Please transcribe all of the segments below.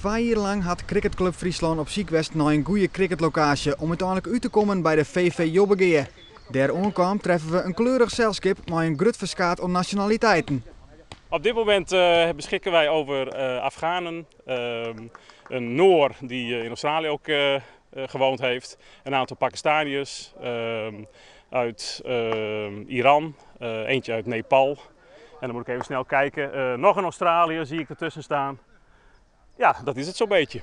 2 jaar lang had Cricketclub Friesland op Ziek naar een goede cricketlocatie om uiteindelijk uit te komen bij de VV Jobbegeer. Daar aankwam treffen we een kleurig zeilschip met een groot verskaat om nationaliteiten. Op dit moment beschikken wij over Afghanen, een Noor die in Australië ook gewoond heeft, een aantal Pakistaniërs uit Iran, eentje uit Nepal. En dan moet ik even snel kijken. Nog een Australiër zie ik ertussen staan. Ja, dat is het zo'n beetje.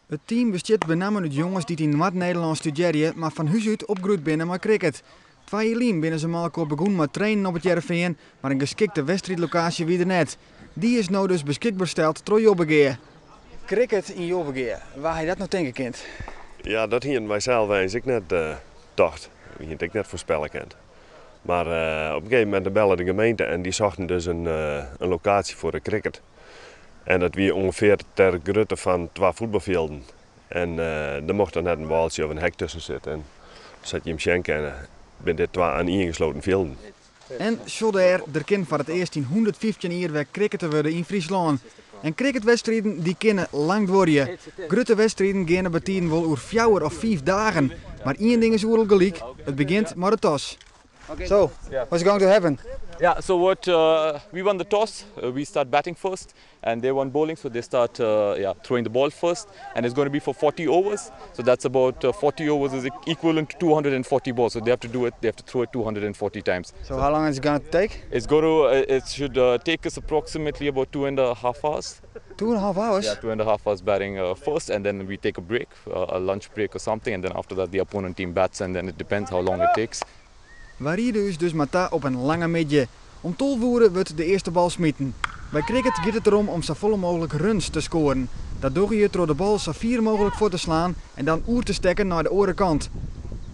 Het team bestaat met name uit jongens die in Noord-Nederland studeren, maar van huis uit opgroeid binnen met cricket. 2 jaar geleden binnen ze malko begonnen met trainen op het Jereveen, maar een geschikte wedstrijdlocatie wie er net. Die is nou dus beschikbaar gesteld door Jobbegeer. Cricket in Jobbegeer, waar hij dat nou denken kent? Ja, dat hier wij zelf eens ik net dacht. Hier ik net voorspellen kent. Maar op een gegeven moment belde de gemeente en die zochten dus een locatie voor de cricket. En dat weer ongeveer ter grootte van 2 voetbalvelden. En er mocht dan net een waaltje of een hek tussen zitten. En zat je hem schenken en ben dit 2 aan ingesloten velden. En zo er kind voor het eerst in 115 jaar weer cricket worden in Friesland. En cricketwedstrijden die kunnen lang worden. Grote wedstrijden gaan bij tijden wel over 4 of 5 dagen. Maar één ding is wel gelijk, het begint met de toss. So, what's going to happen? Yeah, so we won the toss. We start batting first, and they won bowling, so they start throwing the ball first, and it's going to be for 40 overs. So that's about 40 overs is equivalent to 240 balls. So they have to do it. They have to throw it 240 times. So how long is it going to take? It should take us approximately about 2.5 hours. 2.5 hours? Yeah, 2.5 hours batting first, and then we take a break, a lunch break or something, and then after that the opponent team bats, and then it depends how long it takes. We rieden dus Mata op een lange midje. Om 12 uur wordt de eerste bal smieten. Bij cricket gaat het erom om zo vol mogelijk runs te scoren. Dat doe je door de bal zo ver mogelijk voor te slaan en dan oer te stekken naar de andere kant.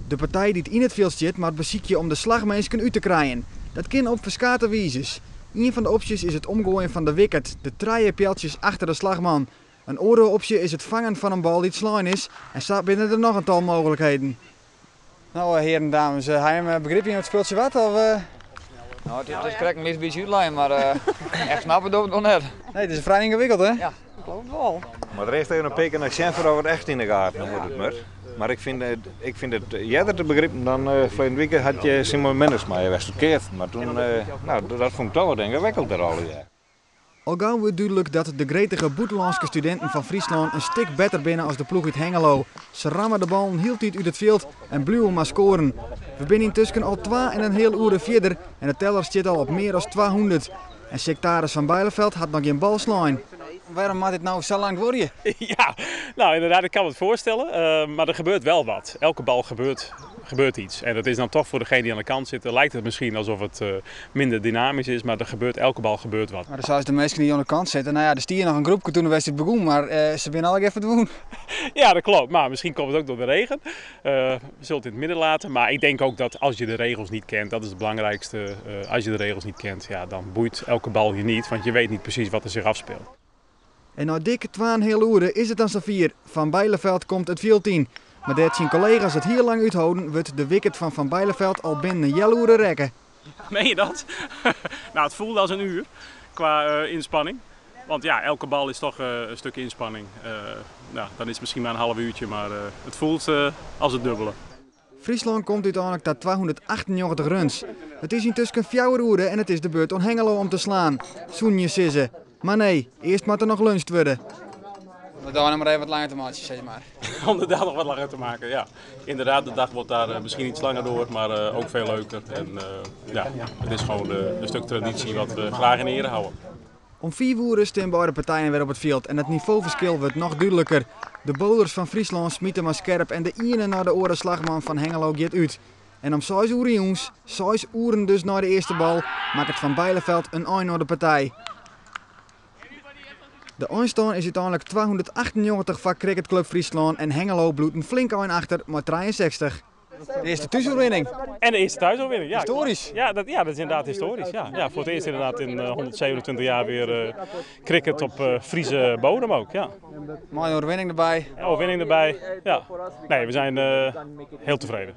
De partij die het in het veld zit, maar beziek je om de slagmensen uit te krijgen. Dat kan op verschillende wijzes. Een van de opties is het omgooien van de wicket, de traaie pijltjes achter de slagman. Een andere optie is het vangen van een bal die het slaan is en zo binnen er nog een tal mogelijkheden. Nou, heren en dames, heb je een begrip in het speeltje wat? Of, Nou, het is correct een beetje uitlijn, maar echt snappen doe ik het nog net. Nee, het is vrij ingewikkeld, hè? Ja, klopt wel. Maar er is tegen een peken accent voor over het echt in de gaten, dan moet het maar. Maar ik vind het eerder te begrijpen dan verleden weekend had je Simon Minnesma, je was verkeerd. Maar toen, dat vond ik toch wat ingewikkelder al. Ja. Al gauw wordt duidelijk dat de gretige Boetelandse studenten van Friesland een stuk beter binnen als de ploeg uit Hengelo. Ze rammen de bal heel tijd uit het veld en blijven maar scoren. We zijn intussen al 2,5 uur verder en de teller zit al op meer dan 200. En secretaris van Bijleveld had nog geen bal slaan. Waarom moet dit nou zo lang worden? Ja, nou inderdaad, ik kan me het voorstellen. Maar er gebeurt wel wat. Elke bal gebeurt iets. En dat is dan toch voor degene die aan de kant zit. Lijkt het misschien alsof het minder dynamisch is, maar elke bal gebeurt wat. Maar zoals de mensen die aan de kant zitten, nou ja, er stier nog een groepje toen de wedstrijd begon, maar ze zijn al even verdwenen. Ja, dat klopt. Maar misschien komt het ook door de regen. We zullen het in het midden laten. Maar ik denk ook dat als je de regels niet kent, dat is het belangrijkste. Als je de regels niet kent, ja, dan boeit elke bal je niet, want je weet niet precies wat er zich afspeelt. En na dikke 2,5 uur is het dan zover. Van Bijleveld komt het veld in. Maar dat zijn collega's het hier lang uithouden, wordt de wicket van Bijleveld al binnen een uur rekken. Meen je dat? Nou, het voelde als een uur qua inspanning. Want ja, elke bal is toch een stuk inspanning. Nou, dan is het misschien maar een half uurtje, maar het voelt als het dubbele. Friesland komt uiteindelijk tot 298 runs. Het is intussen 4 uur en het is de beurt aan Hengelo om te slaan. Soenje sissen. Maar nee, eerst moet er nog luncht worden. We doen nog maar even wat langer te maken, zeg maar. Om de dag nog wat langer te maken, ja. Inderdaad, de dag wordt daar misschien iets langer door, maar ook veel leuker. En ja, het is gewoon een stuk traditie wat we graag in ere houden. Om 4 uur staan beide partijen weer op het veld en het niveauverschil wordt nog duidelijker. De bowlers van Friesland smieten maar scherp en de ene naar de oren slagman van Hengelo gaat uit. En om 6 uur jongens, 6 uren dus naar de eerste bal, maakt het van Bijleveld een eind naar de partij. De eindstand is uiteindelijk 298 van Cricketclub Friesland en Hengelo bloedt een flink eind achter met 63. De eerste thuisoverwinning. En de eerste thuisoverwinning, ja. Historisch. Ja, dat is inderdaad historisch. Ja. Ja, voor het eerst inderdaad in 127 jaar weer cricket op Friese bodem ook. Ja. Mooie overwinning erbij. Ja, overwinning erbij. Ja. Nee, we zijn heel tevreden.